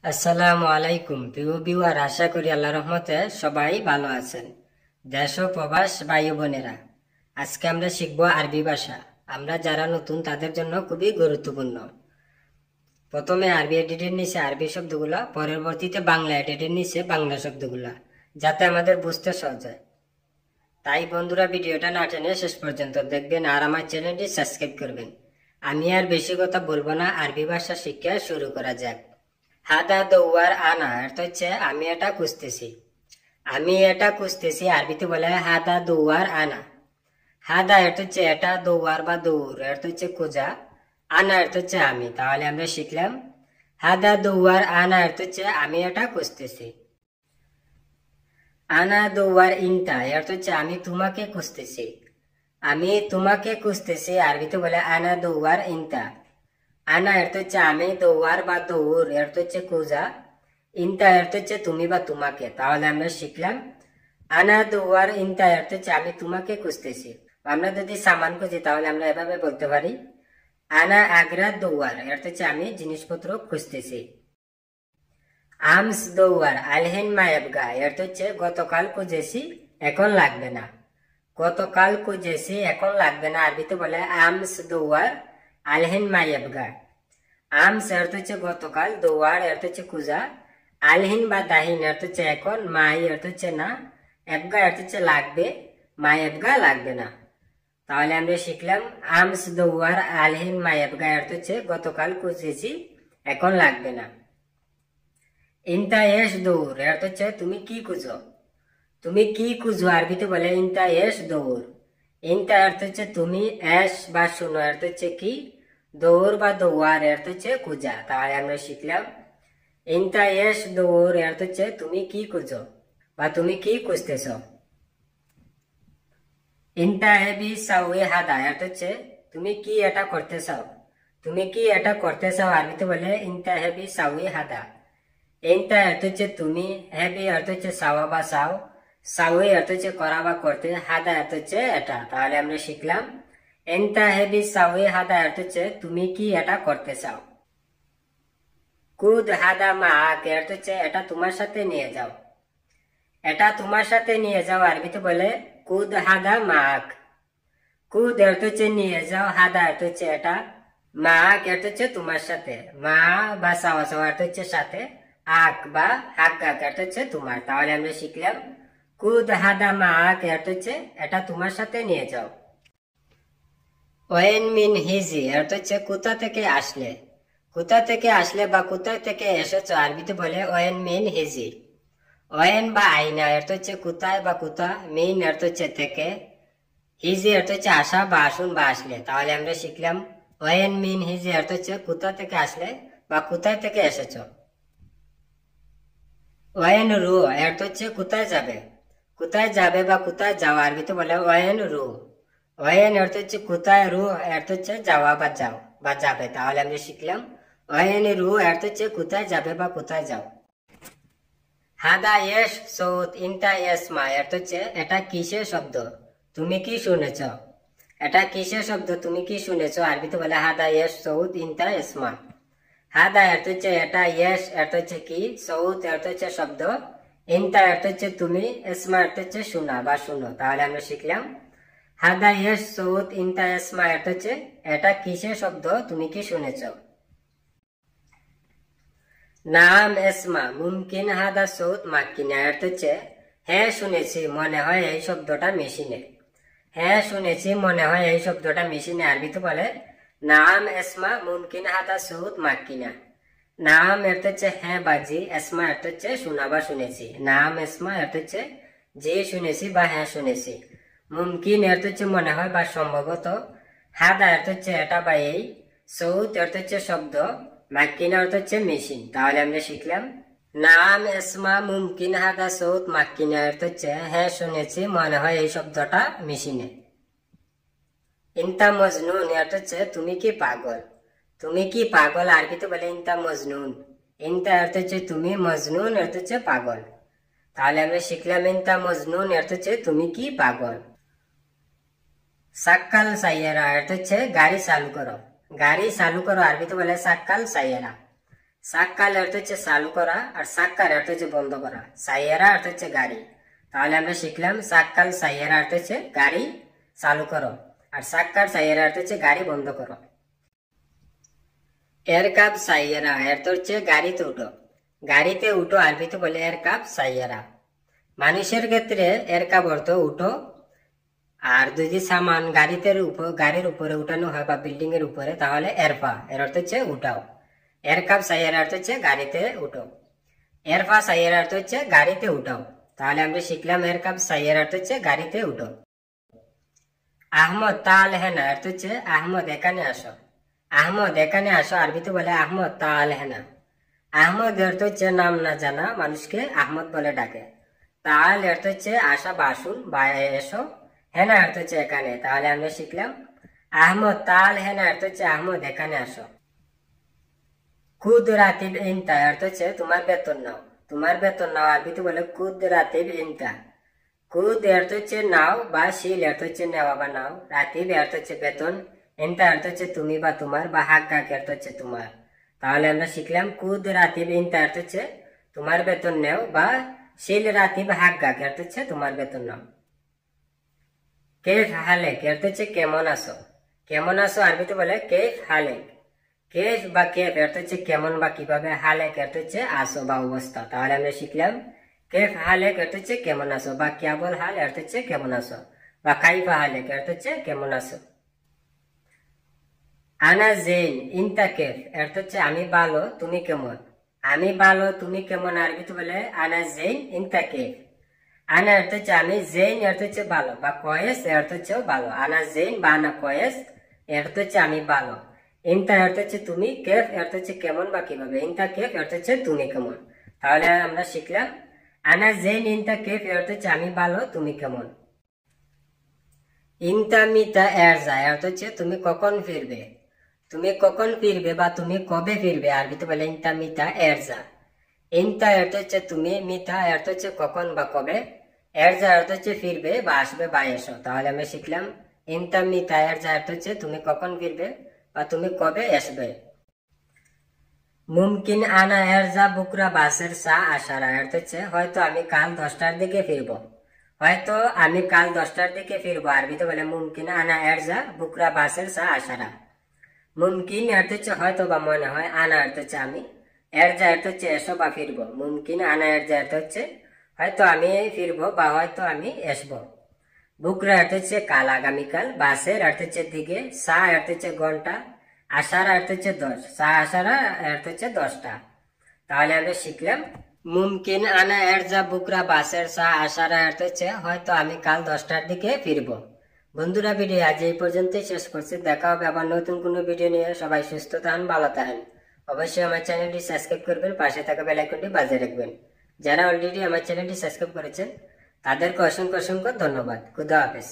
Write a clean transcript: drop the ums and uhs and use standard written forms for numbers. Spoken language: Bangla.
আসসালামু আলাইকুম প্রিয় ভিউয়ার, আশা করি আল্লাহর রহমতে সবাই ভালো আছেন। দেশ ও প্রবাস ভাই ও বোনেরা, আজকে আমরা শিখব আরবি ভাষা। আমরা যারা নতুন তাদের জন্য খুবই গুরুত্বপূর্ণ। প্রথমে আরবি এডিটের নিচে আরবি শব্দগুলা, পরবর্তীতে বাংলা এডিটের নিচে বাংলা শব্দগুলা, যাতে আমাদের বুঝতে সহজ হয়। তাই বন্ধুরা, ভিডিওটা না টেনে শেষ পর্যন্ত দেখবেন আর আমার চ্যানেলটি সাবস্ক্রাইব করবেন। আমি আর বেশি কথা বলবো না, আরবি ভাষা শিক্ষা শুরু করা যাক। হাদা দৌয়ার আনা অর্থ হচ্ছে আমি এটা খুঁজতেছি। আমি এটা খুঁজতেছি আরবিতে বলে হাদা দৌয়ার আনা। হাদা অর্থ হচ্ছে এটা, দৌয়ার বা দৌড় অর্থ হচ্ছে খোঁজা, আনা অর্থ হচ্ছে আমি। তাহলে আমরা শিখলাম হাদা দৌয়ার আনা অর্থ হচ্ছে আমি এটা খুঁজতেছি। আনা দৌয়ার ইনতা অর্থ হচ্ছে আমি তোমাকে খুঁজতেছি। আমি তোমাকে খুঁজতেছি আরবিতে বলে আনা দৌয়ার ইনতা। আনা অর্থ হচ্ছে আমি, দৌয়ার বা দৌড় অর্থ হচ্ছে খোঁজা, ইনতা অর্থ হচ্ছে তুমি বা তোমাকে। তাহলে আমরা শিখলাম আনা দৌয়ার ইনতা অর্থ হচ্ছে আমি তোমাকে খুঁজতেছি। আমরা যদি সামান খুঁজি তাহলে আমরা এভাবে বলতে পারি আনা আগ্রা দৌয়ার অর্থ হচ্ছে আমি জিনিসপত্র খুঁজতেছি। আমস দৌয়ার আলহেন মায়াবগা অর্থ হচ্ছে গতকাল খুঁজেছি এখন লাগবে না। গতকাল খুঁজেছি এখন লাগবে না আরবিতে বলে আমস দৌয়ার আলহেন মায়াবগা। আমস অর্থ হচ্ছে গতকাল, দৌয়ার অর্থ হচ্ছে খুঁজা, আলহিন বা দাহিন অর্থ হচ্ছে এখন, মাই অর্থ হচ্ছে না, এবগা অর্থ হচ্ছে লাগবে, মাই এবগা লাগবে না। তাহলে আমরা শিখলাম আমস দৌয়ার আলহিন মাই এবগা অর্থ হচ্ছে গতকাল খুঁজেছি এখন লাগবে না। ইনতা এস দৌড় অর্থ হচ্ছে তুমি কি খুঁজো। তুমি কি খুঁজো আরবিতে বলে ইনতা এস দৌড়। ইনতা অর্থ হচ্ছে তুমি, এস বা শুনো অর্থ হচ্ছে কি, দৌড় বা দৌয়ার অর্থ হচ্ছে খুঁজা। তাহলে আমরা শিখলাম ইনতা এস দৌড় অর্থ হচ্ছে তুমি কি খুঁজো বা তুমি কি খুঁজতেছ। ইনতা হেবি সাউয়ে হাদা অর্থ হচ্ছে তুমি কি এটা করতে চাও। তুমি কি এটা করতে চাও আরবিতে বলে ইনতা হেবি সাউয়ে হাদা। ইনতা অর্থ হচ্ছে তুমি, হেবি অর্থ হচ্ছে চাওয়া বা চাও, সাউয়ে অর্থ হচ্ছে করা বা করতে, হাদা অর্থ হচ্ছে এটা। তাহলে আমরা শিখলাম এনতা হেবি সাউয়ে হাদা অর্থ হচ্ছে তুমি কি এটা করতে চাও। কুদ হাদা মাক অর্থ হচ্ছে এটা তোমার সাথে নিয়ে যাও। এটা তোমার সাথে নিয়ে যাও আরবিতে বলে কুদ হাদা মাক। কুদ অর্থ হচ্ছে নিয়ে যাও, হাদা অর্থ হচ্ছে এটা, মাক অর্থ হচ্ছে তোমার সাথে, মা বা চাওয়া চাওয়া অর্থ হচ্ছে সাথে, আক বা হাক অর্থ হচ্ছে তোমার। তাহলে আমরা শিখলাম কুদ হাদা মাক অর্থ হচ্ছে এটা তোমার সাথে নিয়ে যাও। ওয়েন মিন হিজি অর্থ হচ্ছে কোথা থেকে আসলে। কোথা থেকে আসলে বা কোথা থেকে এসেছো আরবিতে বলে ওয়েন মিন হিজি। ওয়েন বা আইনা অর্থ হচ্ছে কোথায় বা কোথা, মিন অর্থ হচ্ছে থেকে, হিজি অর্থ হচ্ছে আসা বা আসুন বা আসলে। তাহলে আমরা শিখলাম ওয়েন মিন হিজি অর্থ হচ্ছে কোথা থেকে আসলে বা কোথায় থেকে এসেছো। ওয়েন রু অর্থ হচ্ছে কোথায় যাবে। কোথায় যাবে বা কোথায় যাওয়া আরবিতে বলে ওয়েন রু। ওয়েন অর্থ হচ্ছে কোথায়, রু অর্থ হচ্ছে যাওয়া বা যাও বা যাবে। তাহলে আমরা শিখলাম ওয়েন রু অর্থ হচ্ছে কোথায় যাবে বা কোথায় যাও। হাদা ইয়েস সৌত ইনতা ইয়েসমা অর্থ হচ্ছে এটা কিসের শব্দ, তুমি কি শুনেছ। এটা কিসের শব্দ, তুমি কি শুনেছ আরবিতে বলে হাদা ইয়েস সৌত ইনতা ইসমা। হাদা অর্থ হচ্ছে এটা, ইয়েস অর্থ হচ্ছে কি, সৌত অর্থ হচ্ছে শব্দ, ইনতা অর্থ হচ্ছে তুমি, ইসমা অর্থ হচ্ছে শোনা বা শুনো। তাহলে আমরা শিখলাম হাদা ইয়েস সৌত ইনতা ইসমা অর্থ হচ্ছে এটা কিসের শব্দ, তুমি কি শুনেছ। নাম এসমা মুমকিন হাদা সৌত মাক্কিনা অর্থ হচ্ছে হ্যাঁ শুনেছি, মনে হয় এই শব্দটা মেশিনে। হ্যাঁ শুনেছি, মনে হয় এই শব্দটা মেশিনে আরবিতে বলে নাম এসমা মুমকিন হাদা সৌত মাক্কিনা। নাম অর্থ হচ্ছে হ্যাঁ বাজি, এসমা অর্থ হচ্ছে শোনা বা শুনেছি। নাম এসমা অর্থ হচ্ছে যে শুনেছি বা হ্যাঁ শুনেছি। মুমকিন অর্থ হচ্ছে মনে হয় বা সম্ভবত, হাদা অর্থ হচ্ছে এটা বা এই, সৌত অর্থ হচ্ছে শব্দ, মাক্কিনা অর্থ হচ্ছে মেশিন। তাহলে আমরা শিখলাম নাম এসমা মুমকিন হাদা সৌত মাক্কিনা অর্থ হচ্ছে হ্যাঁ শুনেছি, মনে হয় এই শব্দটা মেশিনে। ইনতা মজনুন অর্থ হচ্ছে তুমি কি পাগল। তুমি কি পাগল আরবিতে বলে ইনতা মজনুন। ইনতা অর্থ হচ্ছে তুমি, মজনুন অর্থ হচ্ছে পাগল। তাহলে আমরা শিখলাম ইনতা মজনুন অর্থ হচ্ছে তুমি কি পাগল। সাক্কাল সাইয়ারা অর্থ হচ্ছে গাড়ি চালু করো। গাড়ি চালু করো আরবিতে বলে সাক্কাল সাইয়ারা। সাক্কাল অর্থ হচ্ছে চালু করা, আর সাক্কার অর্থ হচ্ছে বন্ধ করা। সাইয়ারা অর্থ হচ্ছে গাড়ি। তাহলে আমরা শিখলাম সাক্কাল সাইয়ারা অর্থ হচ্ছে গাড়ি চালু করো, আর সাক্কার সাইয়ারা অর্থ হচ্ছে গাড়ি বন্ধ করো। এরকাব সাইয়ারা অর্থ হচ্ছে গাড়িতে উঠো। গাড়িতে উঠো আরবিতে বলে এরকাব সাইয়ারা। মানুষের ক্ষেত্রে এরকাব অর্থ উঠো, আর যদি সামান গাড়ির উপরে উঠানো হয় বা বিল্ডিং এর উপরে, তাহলে এরফা এর অর্থ হচ্ছে উঠাও। এরকাব সাইয়ারা অর্থ হচ্ছে গাড়িতে উঠো। এরফা সাইয়ারা অর্থ হচ্ছে গাড়িতে উঠাও। তাহলে আমরা শিখলাম এরকাব সাইয়ারা অর্থ হচ্ছে গাড়িতে উঠো। আহমদ তাল হেনা অর্থ হচ্ছে আহমদ এখানে আসো। আহমদ এখানে আসো আরবিতে বলে আহমদ তাল হেনা। আহমদ অর্থ হচ্ছে নাম না জানা মানুষকে আহমদ বলে ডাকে। তাল অর্থ হচ্ছে আসা বা আসুন বা এসো। হেনা অর্থ হচ্ছে এখানে। তাহলে আমরা শিখলাম আহমদ তাল হেনা অর্থ হচ্ছে আহমদ এখানে আসো। কুদ রাতিব ইনতা অর্থ হচ্ছে তোমার বেতন নাও। তোমার বেতন নাও আরবিতে বলে কুদ রাতিব ইনতা। কুদ অর্থ হচ্ছে নাও, বা শিল অর্থ হচ্ছে নেওয়া বা নাও। রাতিব অর্থ হচ্ছে বেতন। ইনতা অর্থ হচ্ছে তুমি বা তোমার, বা হাক্কাক অর্থ হচ্ছে তোমার। তাহলে আমরা শিখলাম কুদ রাতিব ইনতা অর্থ হচ্ছে তোমার বেতন নেও, বা শিল রাতিব হাক্কাক অর্থ হচ্ছে তোমার বেতন নাও। কেফ হালেক অর্থ হচ্ছে কেমন আছো। কেমন আছো আরবিতে বলে কেফ হালেক। কেফ বা কেফ অর্থ হচ্ছে কেমন বা কিভাবে, হালেক অর্থ হচ্ছে আসো বা অবস্থা। তাহলে আমরা শিখলাম কেফ হালেক অর্থ হচ্ছে কেমন আছো, বা কেবল হাল অর্থ হচ্ছে কেমন আছো, বা কাইফা হালেক অর্থ হচ্ছে কেমন আছো। আনা জেন ইনতা কেফ অর্থ হচ্ছে আমি ভালো তুমি কেমন। আমি ভালো তুমি কেমন আরবিতে বলে আনা জেন ইনতা কেফ। আনা অর্থ হচ্ছে আমি, জেন অর্থ হচ্ছে ভালো, বা কয়েস অর্থ হচ্ছে ভালো। আনা জেন বা আনা কয়েস অর্থ হচ্ছে আমি ভালো। ইনতা অর্থ হচ্ছে তুমি, কেফ অর্থ হচ্ছে কেমন বা কিভাবে। ইনতা কেফ অর্থ হচ্ছে তুমি কেমন। তাহলে আমরা শিখলাম আনা জেন ইনতা কেফ অর্থ হচ্ছে আমি ভালো তুমি কেমন। ইনতা মিতা এরজা অর্থ হচ্ছে তুমি কখন ফিরবে। তুমি কখন ফিরবে বা তুমি কবে ফিরবে আরবিতে বলে ইনতা মিতা এরজা। ইনতা অর্থ হচ্ছে তুমি, মিতা অর্থ হচ্ছে কখন বা কবে, এরজা অর্থ হচ্ছে ফিরবে বা আসবে বা এসো। তাহলে আমরা শিখলাম ইনতা মিতা এরজা অর্থ হচ্ছে তুমি কখন ফিরবে বা তুমি কবে আসবে। মুমকিন আনা এরজা বুকরা বাসের সা আশারা অর্থ হচ্ছে হয়তো আমি কাল 10টার দিকে ফিরবো। হয়তো আমি কাল 10টার দিকে ফিরবো আরবিতে বলে মুমকিন আনা এরজা বুকরা বাসের সা আশারা। মুমকিন অর্থ হচ্ছে হয়তো বা মনে হয়, আনা অর্থ হচ্ছে আমি, এরজা অর্থ হচ্ছে এসো বা ফিরবো। মুমকিন আনা এরজা অর্থ হচ্ছে হয়তো আমি ফিরবো বা হয়তো আমি আসবো। বুকরা অর্থ হচ্ছে কাল আগামীকাল। বাসের অর্থ হচ্ছে দিকে। সা অর্থ হচ্ছে ঘন্টা। আশারা অর্থ হচ্ছে 10। সা আশারা অর্থ হচ্ছে 10টা। তাহলে আমরা শিখলাম মুমকিন আনা এরজা বুকরা বাসের সা আশারা অর্থ হচ্ছে হয়তো আমি কাল 10টার দিকে ফিরবো। বন্ধুরা ভিডিও আজ এই পর্যন্তই শেষ করছি। দেখা হবে আবার নতুন কোনো ভিডিও নিয়ে। সবাই সুস্থ থাকুন, ভালো থাকুন। অবশ্যই আমার চ্যানেলটি সাবস্ক্রাইব করবেন, পাশে থাকা বেল আইকনটি বাজিয়ে রাখবেন। যারা অলরেডি আমার চ্যানেলটি সাবস্ক্রাইব করেছেন তাদেরকে অসংখ্য অসংখ্য ধন্যবাদ। খুদা হাফেজ।